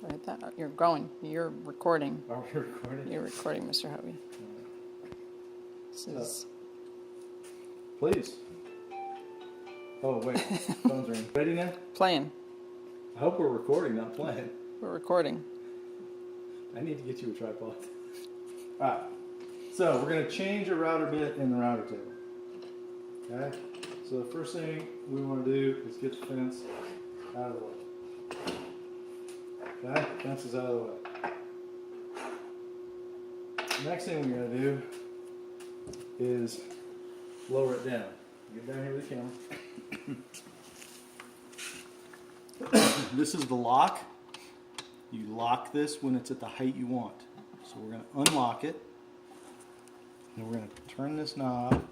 Write that out. You're going. You're recording. Are we recording? You're recording, Mr. Hovey. This is... Please. Oh, wait. Phone's ringing. Ready now? Playing. I hope we're recording, not playing. We're recording. I need to get you a tripod. Alright. So, we're going to change a router bit in the router table. Okay? So, the first thing we want to do is get the fence out of the way. Okay? Fence is out of the way. Next thing we're going to do is lower it down. Get down here with the camera. This is the lock. You lock this when it's at the height you want. So we're going to unlock it. And we're going to turn this knob.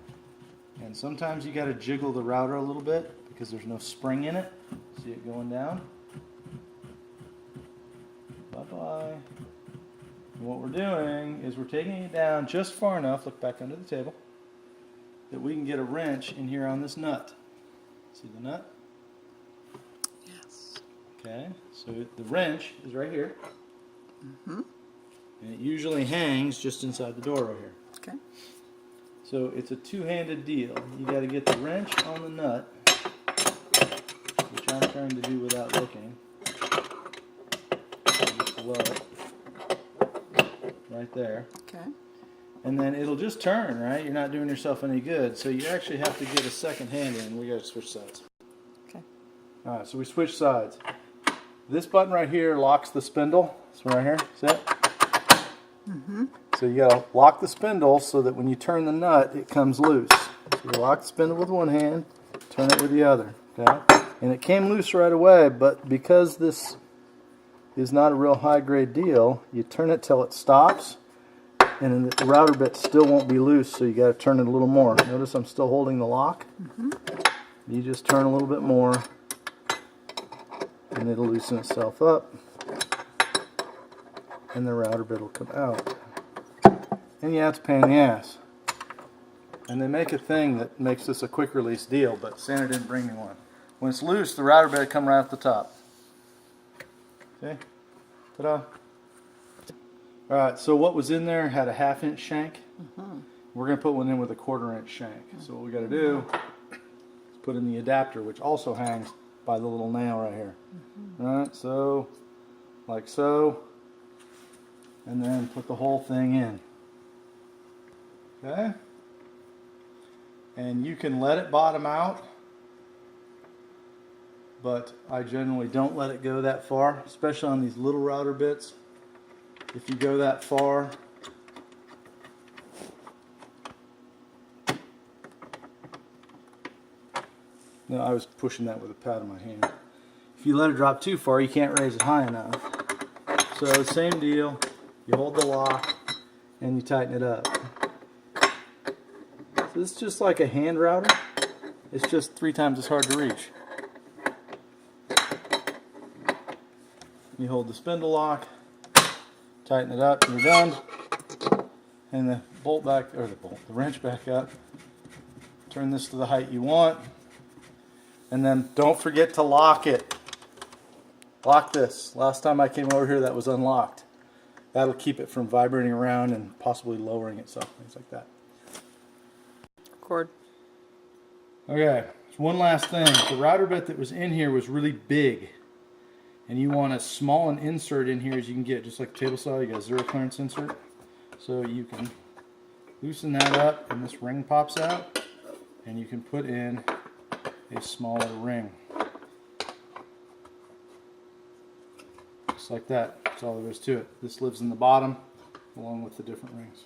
And sometimes you got to jiggle the router a little bit because there's no spring in it. See it going down? Bye-bye. And what we're doing is we're taking it down just far enough, look back under the table, that we can get a wrench in here on this nut. See the nut? Yes. Okay, so the wrench is right here. And it usually hangs just inside the door right here. Okay. So it's a two-handed deal. You got to get the wrench on the nut, which I'm trying to do without looking. Just below it. Right there. Okay. And then it'll just turn, right? You're not doing yourself any good. So you actually have to get a second hand in. We got to switch sides. Okay. All right, so we switch sides. This button right here locks the spindle. This one right here, see it? So you got to lock the spindle so that when you turn the nut, it comes loose. So you lock the spindle with one hand, turn it with the other. Okay? And it came loose right away, but because this is not a real high-grade deal, you turn it till it stops, and then the router bit still won't be loose, so you got to turn it a little more. Notice I'm still holding the lock. You just turn a little bit more, and it'll loosen itself up, and the router bit will come out. And yeah, it's a pain in the ass. And they make a thing that makes this a quick release deal, but Santa didn't bring me one. When it's loose, the router bit will come right off the top. See? Ta-da. Alright, so what was in there had a 1/2 inch shank. We're going to put one in with a 1/4 inch shank. So what we got to do is put in the adapter, which also hangs by the little nail right here. Alright, so like so. And then put the whole thing in. Okay? And you can let it bottom out, but I generally don't let it go that far, especially on these little router bits. If you go that far, no, I was pushing that with a pad in my hand. If you let it drop too far, you can't raise it high enough. So same deal, you hold the lock and you tighten it up. So this is just like a hand router. It's just 3 times as hard to reach. You hold the spindle lock, tighten it up, and you're done. And the bolt back, or the wrench back up. Turn this to the height you want. And then don't forget to lock it. Lock this. Last time I came over here, that was unlocked. That'll keep it from vibrating around and possibly lowering itself, things like that. Record. Okay, so one last thing. The router bit that was in here was really big. And you want as small an insert in here as you can get, just like table saw. You got a 0 clearance insert. So you can loosen that up and this ring pops out. And you can put in a smaller ring. Just like that. That's all there is to it. This lives in the bottom along with the different rings.